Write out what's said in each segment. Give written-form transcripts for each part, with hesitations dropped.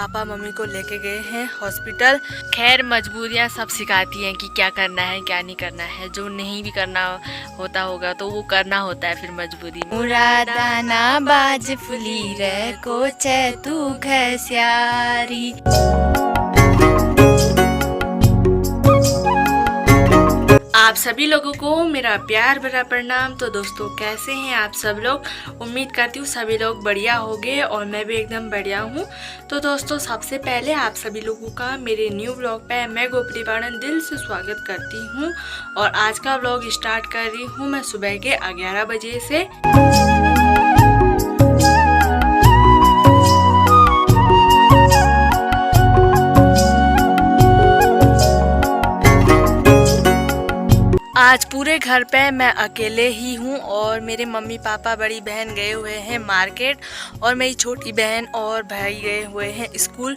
Papa mummy को लेके गए हैं हॉस्पिटल। खैर मजबूरियां सब सिखाती हैं कि क्या करना है क्या नहीं करना है। जो नहीं भी करना होता होगा तो वो करना होता है फिर मजबूरी में। मुरादाना बाज फुली रे कोच तू घस्यारी। आप सभी लोगों को मेरा प्यार भरा प्रणाम। तो दोस्तों कैसे हैं आप सब लोग। उम्मीद करती हूँ सभी लोग बढ़िया होंगे और मैं भी एकदम बढ़िया हूँ। तो दोस्तों सबसे पहले आप सभी लोगों का मेरे न्यू व्लॉग पे मैं गोपरी बाणन दिल से स्वागत करती हूँ। और आज का व्लॉग स्टार्ट कर रही हूँ मैं सुबह के 11 बजे से। आज पूरे घर पे मैं अकेले ही हूँ और मेरे मम्मी पापा बड़ी बहन गए हुए हैं मार्केट और मेरी छोटी बहन और भाई गए हुए हैं स्कूल।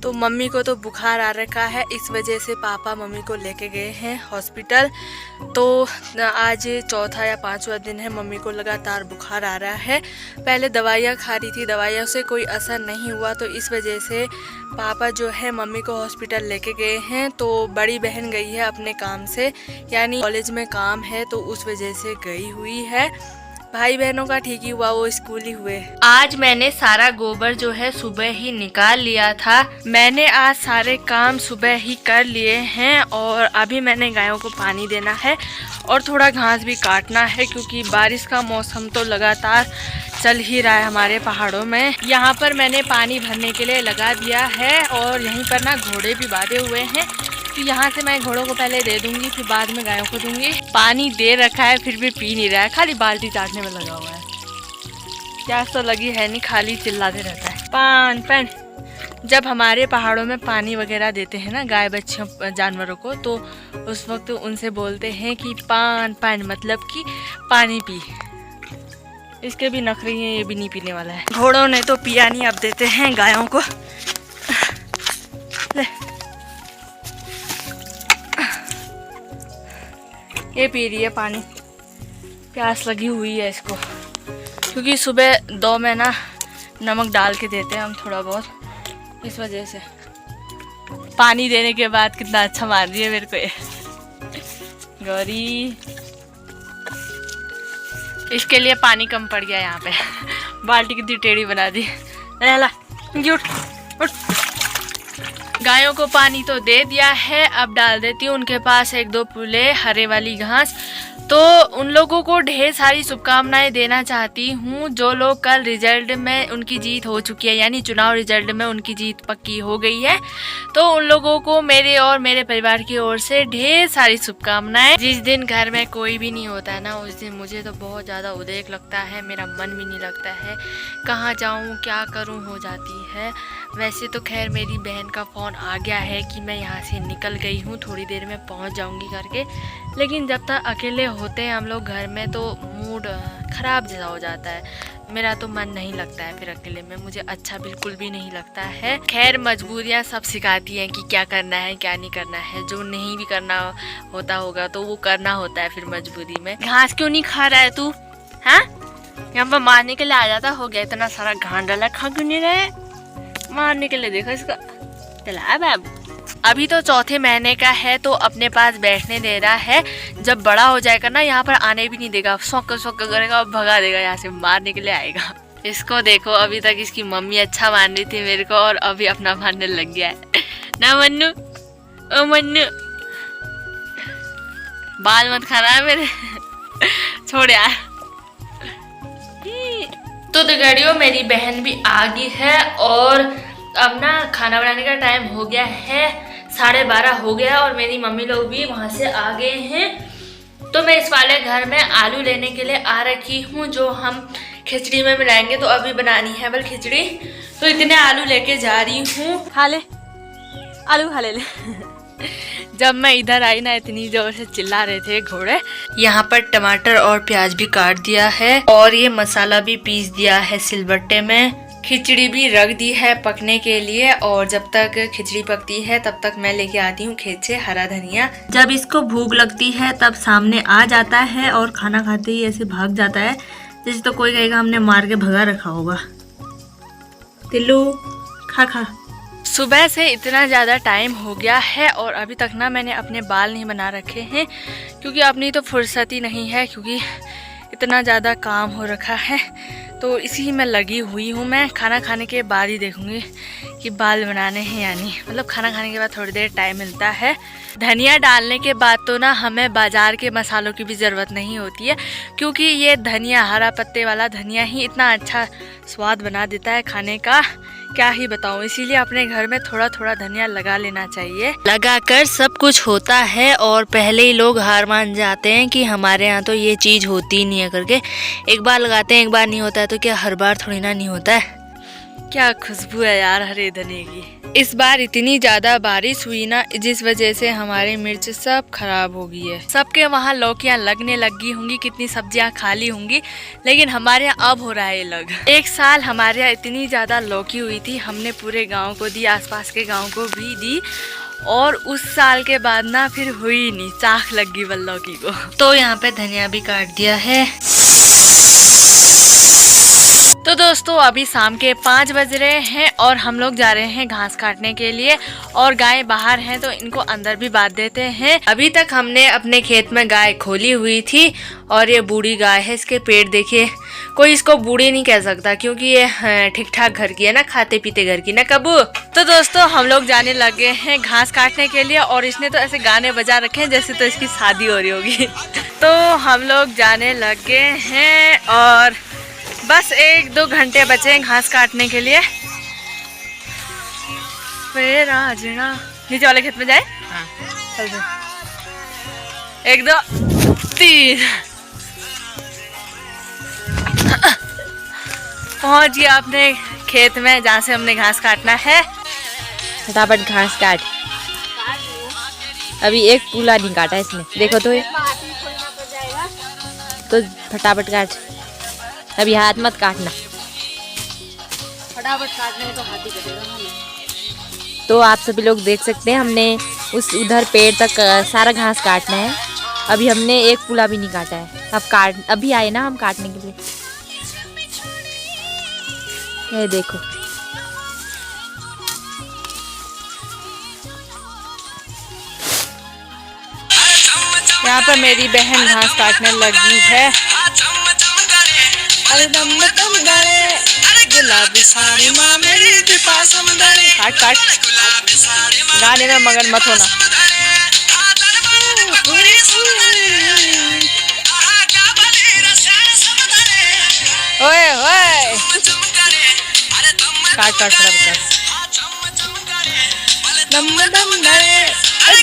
तो मम्मी को तो बुखार आ रखा है, इस वजह से पापा मम्मी को लेके गए हैं हॉस्पिटल। तो आज चौथा या पांचवा दिन है मम्मी को लगातार बुखार आ रहा है। पहले दवाइयाँ खा रही थी, दवाइयों से कोई असर नहीं हुआ तो इस वजह से पापा जो है मम्मी को हॉस्पिटल लेके गए हैं। तो बड़ी बहन गई है अपने काम से, यानी कॉलेज में काम है तो उस वजह से गई हुई है। भाई बहनों का ठीक ही हुआ, वो स्कूल ही हुए। आज मैंने सारा गोबर जो है सुबह ही निकाल लिया था। मैंने आज सारे काम सुबह ही कर लिए हैं और अभी मैंने गायों को पानी देना है और थोड़ा घास भी काटना है क्योंकि बारिश का मौसम तो लगातार चल ही रहा है हमारे पहाड़ों में। यहाँ पर मैंने पानी भरने के लिए लगा दिया है और यहीं पर ना घोड़े भी बांधे हुए हैं। तो यहाँ से मैं घोड़ों को पहले दे दूंगी फिर बाद में गायों को दूंगी। पानी दे रखा है फिर भी पी नहीं रहा है, खाली बाल्टी चाटने में लगा हुआ है। प्यास तो लगी है नहीं, खाली चिल्लाते रहता है पान पान। जब हमारे पहाड़ों में पानी वगैरह देते हैं ना गाय बच्चों जानवरों को, तो उस वक्त उनसे बोलते हैं कि पान पान, मतलब कि पानी पी। इसके भी नखरे हैं, ये भी नहीं पीने वाला है। घोड़ों ने तो पिया नहीं, अब देते हैं गायों को। ले ये पी रही है पानी, प्यास लगी हुई है इसको। क्योंकि सुबह 2 में ना नमक डाल के देते हैं हम थोड़ा बहुत, इस वजह से। पानी देने के बाद कितना अच्छा मार रही है मेरे को ये गौरी। इसके लिए पानी कम पड़ गया यहाँ पे बाल्टी कितनी टेढ़ी बना दी। ला उठ। गायों को पानी तो दे दिया है, अब डाल देती हूँ उनके पास 1-2 पुले हरे वाली घास। तो उन लोगों को ढेर सारी शुभकामनाएं देना चाहती हूँ जो लोग कल रिजल्ट में उनकी जीत हो चुकी है, यानी चुनाव रिजल्ट में उनकी जीत पक्की हो गई है। तो उन लोगों को मेरे और मेरे परिवार की ओर से ढेर सारी शुभकामनाएं। जिस दिन घर में कोई भी नहीं होता है ना, उस दिन मुझे तो बहुत ज़्यादा उदेक लगता है, मेरा मन भी नहीं लगता है, कहाँ जाऊँ क्या करूँ हो जाती है। वैसे तो खैर मेरी बहन का फ़ोन आ गया है कि मैं यहाँ से निकल गई हूँ, थोड़ी देर में पहुँच जाऊँगी करके। लेकिन जब तक अकेले होते हैं हम लोग घर में तो मूड ख़राब जैसा हो जाता है। मेरा तो मन नहीं लगता है फिर अकेले में, मुझे अच्छा बिल्कुल भी नहीं लगता है। खैर मजबूरियाँ सब सिखाती हैं कि क्या करना है क्या नहीं करना है। जो नहीं भी करना होता होगा तो वो करना होता है फिर मजबूरी में। घास क्यों नहीं खा रहा है तू? हाँ, यहाँ पर मारने के लिए आ जाता। हो गया इतना सारा घास डाला, खा क्यों नहीं रहे? मारने के लिए देखो इसका। चला बाबू, अभी तो चौथे महीने का है तो अपने पास बैठने दे रहा है। जब बड़ा हो जाएगा ना यहाँ पर आने भी नहीं देगा, सौक करेगा और भगा देगा, यहाँ से मारने के लिए आएगा। इसको देखो, अभी तक इसकी मम्मी अच्छा मान रही थी मेरे को और अभी अपना मानने लग गया है ना। मन्नू ओ मन्नू, बाल मत खाना है मेरे छोड़ यार। तो दगड़ियों मेरी बहन भी आ गई है और अब ना खाना बनाने का टाइम हो गया है, 12:30 हो गया और मेरी मम्मी लोग भी वहाँ से आ गए हैं। तो मैं इस वाले घर में आलू लेने के लिए आ रखी हूँ जो हम खिचड़ी में मिलाएंगे। तो अभी बनानी है बल खिचड़ी, तो इतने आलू लेके जा रही हूँ। खा ले आलू, खा ले जब मैं इधर आई ना इतनी जोर से चिल्ला रहे थे घोड़े। यहाँ पर टमाटर और प्याज भी काट दिया है और ये मसाला भी पीस दिया है सिलबट्टे में। खिचड़ी भी रख दी है पकने के लिए और जब तक खिचड़ी पकती है तब तक मैं लेके आती हूँ खेत से हरा धनिया। जब इसको भूख लगती है तब सामने आ जाता है और खाना खाते ही ऐसे भाग जाता है जैसे तो कोई कहेगा हमने मार के भगा रखा होगा। तिल्लू खा खा सुबह से इतना ज़्यादा टाइम हो गया है और अभी तक ना मैंने अपने बाल नहीं बना रखे हैं, क्योंकि अपनी तो फुर्सत ही नहीं है, क्योंकि इतना ज़्यादा काम हो रखा है। तो इसी में लगी हुई हूँ। मैं खाना खाने के बाद ही देखूँगी कि बाल बनाने हैं या नहीं। मतलब खाना खाने के बाद थोड़ी देर टाइम मिलता है। धनिया डालने के बाद तो ना हमें बाज़ार के मसालों की भी ज़रूरत नहीं होती है, क्योंकि ये धनिया, हरा पत्ते वाला धनिया ही इतना अच्छा स्वाद बना देता है खाने का, क्या ही बताऊँ। इसीलिए अपने घर में थोड़ा थोड़ा धनिया लगा लेना चाहिए। लगाकर सब कुछ होता है और पहले ही लोग हार मान जाते हैं कि हमारे यहाँ तो ये चीज़ होती ही नहीं है करके। एक बार लगाते हैं, एक बार नहीं होता है, तो क्या हर बार थोड़ी ना नहीं होता है। क्या खुशबू है यार हरे धनिये की। इस बार इतनी ज्यादा बारिश हुई ना, जिस वजह से हमारी मिर्च सब खराब हो गई है। सबके वहाँ लौकियाँ लगने लगी होंगी, कितनी सब्जियाँ खाली होंगी, लेकिन हमारे यहाँ अब हो रहा है लग। एक साल हमारे यहाँ इतनी ज्यादा लौकी हुई थी, हमने पूरे गाँव को दी, आसपास के गाँव को भी दी, और उस साल के बाद ना फिर हुई नहीं, चाख लग गई बल लौकी को। तो यहाँ पे धनिया भी काट दिया है। तो दोस्तों अभी शाम के 5 बज रहे हैं और हम लोग जा रहे हैं घास काटने के लिए, और गाय बाहर हैं तो इनको अंदर भी बांध देते हैं। अभी तक हमने अपने खेत में गाय खोली हुई थी, और ये बूढ़ी गाय है। इसके पेट देखिए, कोई इसको बूढ़ी नहीं कह सकता, क्योंकि ये ठीक ठाक घर की है ना, खाते पीते घर की ना कबू। तो दोस्तों हम लोग जाने लगे हैं घास काटने के लिए, और इसने तो ऐसे गाने बजा रखे हैं जैसे तो इसकी शादी हो रही होगी। तो हम लोग जाने लगे हैं और बस 1-2 घंटे बचे हैं घास काटने के लिए। फिर आज ना नीचे वाले खेत में जाए। हाँ। 1 2 3 पहुंच गया अपने खेत में, जहाँ से हमने घास काटना है। फटाफट घास काट। अभी एक पूला नहीं काटा इसने, देखो तो ये। तो फटाफट काट, अभी हाथ मत काटना। फटाफट काटने में तो हाथ ही कटेगा। तो आप सभी लोग देख सकते हैं, हमने उस उधर पेड़ तक सारा घास काटना है। अभी हमने एक पूला भी नहीं काटा है। अब अभी आए ना हम काटने के लिए। ये देखो, यहाँ पर मेरी बहन घास काटने लगी है। गुलाबी साड़ी माँ मेरी के पास काट काट गाने में मगन मत होना। ओए ओए काट काट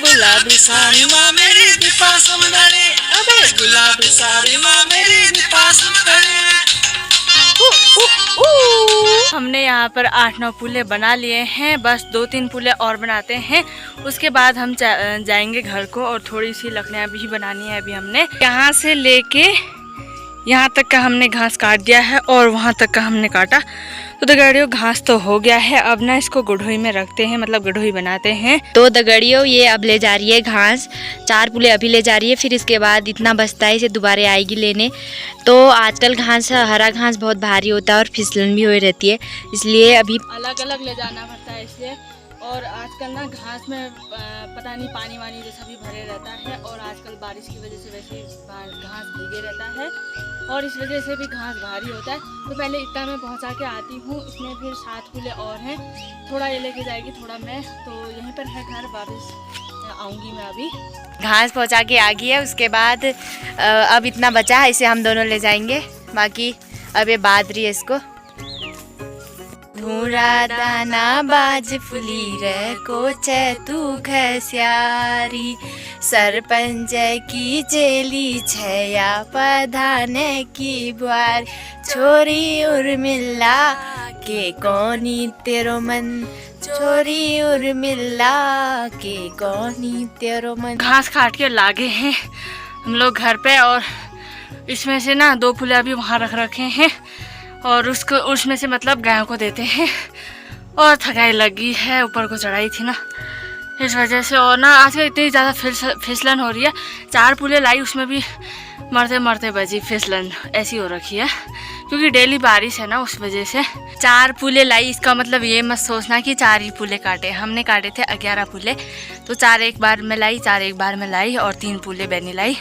गुलाबी साड़ी माँ मेरी के पास अबे गुलाबी साड़ी माँ मेरी के पास। हमने यहाँ पर 8-9 पुले बना लिए हैं, बस 2-3 पुले और बनाते हैं, उसके बाद हम जाएंगे घर को। और थोड़ी सी लकड़ियाँ भी बनानी है। अभी हमने यहाँ से लेके यहाँ तक का हमने घास काट दिया है, और वहाँ तक का हमने काटा। तो दगड़ियों घास तो हो गया है, अब ना इसको गढ़ोई में रखते हैं, मतलब गढ़ोई बनाते हैं। तो दगड़ियों ये अब ले जा रही है घास, 4 पुले अभी ले जा रही है, फिर इसके बाद इतना बचता है, इसे दोबारा आएगी लेने। तो आजकल घास, हरा घास बहुत भारी होता है और फिसलन भी हो रहती है, इसलिए अभी अलग अलग ले जाना पड़ता है इसलिए। और आजकल ना घास में पता नहीं पानी वानी जैसा भी भरे रहता है, और आजकल बारिश की वजह से वैसे घास भीगे रहता है, और इस वजह से भी घास भारी होता है। तो पहले इतना मैं पहुंचा के आती हूँ, इसमें फिर 7 पुले और हैं, थोड़ा ये लेके जाएगी, थोड़ा मैं। तो यहीं पर है घर, वापस आऊँगी मैं। अभी घास पहुंचा के आ गई है, उसके बाद अब इतना बचा है, इसे हम दोनों ले जाएंगे, बाकी अब ये बाद रही है इसको। धूरा दाना बाज फुली रे कोचे तू घस्यारी, सरपंच की जेली छया पधाने की बुआर, छोरी उर्मिला के कौनी तेरो मन, छोरी उर्मिला के कौनी तेरो मन। घास काट के लागे हैं हम लोग घर पे, और इसमें से ना 2 पुले अभी वहाँ रख रखे हैं, और उसमें से मतलब गायों को देते हैं। और थकाई लगी है, ऊपर को चढ़ाई थी ना, इस वजह से। और ना आजकल इतनी ज़्यादा फिसलन हो रही है, 4 पुले लाई, उसमें भी मरते मरते बजी फिसलन ऐसी हो रखी है। क्योंकि डेली बारिश है ना, उस वजह से 4 पुले लाई। इसका मतलब ये मत सोचना कि 4 ही पुले काटे, हमने काटे थे 11 पुले। तो 4 एक बार में लाई, 4 एक बार में लाई और 3 पुले बहनी लाई।